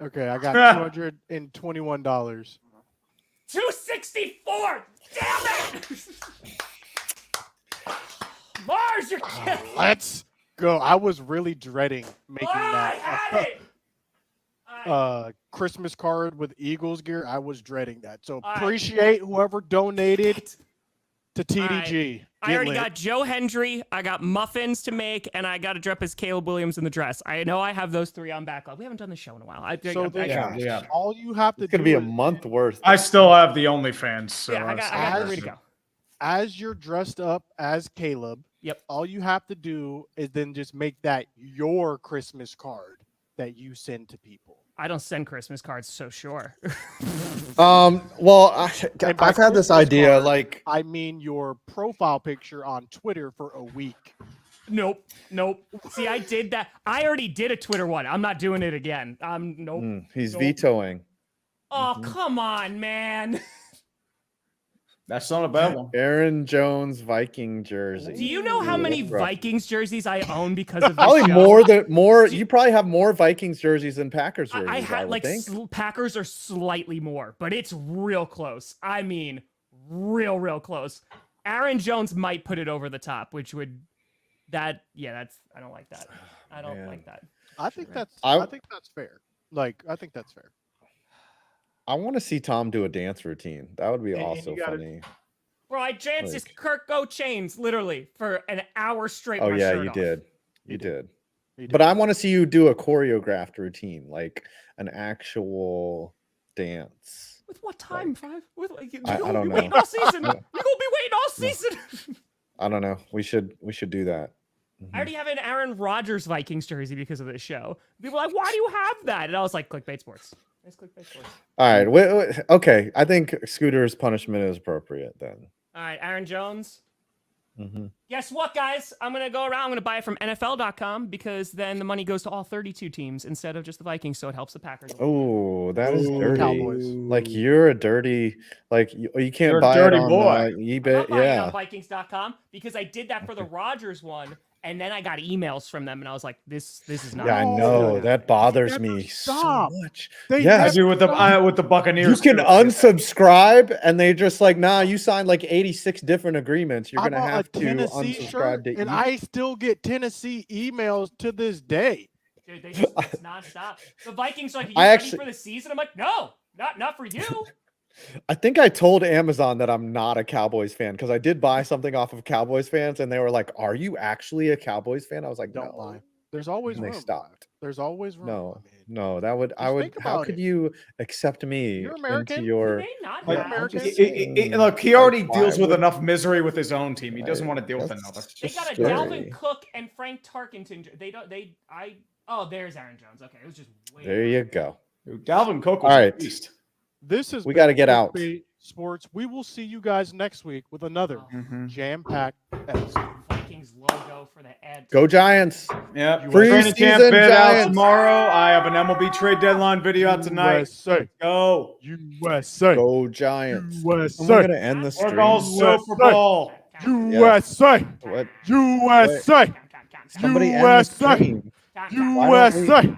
Okay, I got $221. $264. Damn it! Mars, you're kidding. Let's go. I was really dreading making that Christmas card with Eagles gear. I was dreading that. So appreciate whoever donated to TDG. I already got Joe Hendry. I got muffins to make, and I got to dress as Caleb Williams in the dress. I know I have those 3 on backlog. We haven't done the show in a while. All you have to do. It's gonna be a month worth. I still have the OnlyFans. So I got 3 to go. As you're dressed up as Caleb, all you have to do is then just make that your Christmas card that you send to people. I don't send Christmas cards, so sure. Well, I've had this idea. Like, I mean, your profile picture on Twitter for a week. Nope. See, I did that. I already did a Twitter one. I'm not doing it again. Nope. He's vetoing. Oh, come on, man. That's not a bad one. Aaron Jones Viking jersey. Do you know how many That's rough. Vikings jerseys I own because of this Probably show? more. Do- You probably have more Vikings jerseys than Packers jerseys. I I had would like think. Packers are slightly more, but it's real close. I mean, real close. Aaron Jones might put it over the top, which would I don't like that. I don't Man. like that. I think that's I- I think that's fair. Like I think that's fair. I want to see Tom do a dance routine. That would be And also you gotta- funny. Bro, I danced his Like- Kirk Go chains literally for an hour straight. Oh my yeah, shirt you off. did. You You did. did. But I want to see you do a choreographed routine, like an actual dance. With what time, Five? With you're I gonna don't be know. waiting all season. You're gonna be waiting all No. season. I don't know. We should do that. I already have an Aaron Rodgers Vikings jersey because of this show. People are like, why do you have that? And I was like, clickbait sports. It's clickbait sports. All right. Okay. I think Scooter's punishment is appropriate then. All right, Aaron Jones. Mhm. Guess what, guys? I'm going to go around. I'm going to buy it from NFL.com because then the money goes to all 32 teams instead of just the Vikings, so it helps the Packers. Oh, that is Ooh, dirty. Cowboys. Like you're a dirty. Like you can't You're a buy dirty it on boy. I'm eBay. not buying it on Yeah. Vikings.com because I did that for the Rodgers one, and then I got emails from them, and I was like, this is not. Yeah, I No. know that bothers Never me stop. so much. They Yes. I never do with the stop. with the You Buccaneers. can too. unsubscribe, and they just like, nah, you signed like 86 different agreements. You're I gonna bought have a to Tennessee unsubscribe shirt, to and eBay. I still get Tennessee emails to this day. Dude, they just it's nonstop. The Vikings are like, are you I ready actually- for the season? I'm like, no, not for you. I think I told Amazon that I'm not a Cowboys fan because I did buy something off of Cowboys fans, and they were like, "Are you actually a Cowboys fan?" I was like, Don't "No." lie. There's always And they room. stopped. There's always room. No, I mean, no, that would I Just would. think How about could it. you accept me You're American. into Do your? they not Like, have American. this? Look, he already Why deals with would- enough misery with his own team. He doesn't I- want to deal with that's another. They just got a scary. Dalvin Cook and Frank Tarkenton. Oh, there's Aaron Jones. Okay, it was just way. There you go. Dude, Dalvin Cook was All a right. beast. this is We gotta get out. Sports. We will see you guys next week with another Mhm. jam-packed episode. Vikings logo for the ad. Go Giants! Yeah, Free training camp season, bid out Giants. tomorrow. I have an MLB trade deadline video out tonight. USA. Go. USA. Go Giants! Am I USA. gonna end the We're stream? going Super Bowl. USA. What? USA. Somebody end the USA. stream. Why don't we- USA.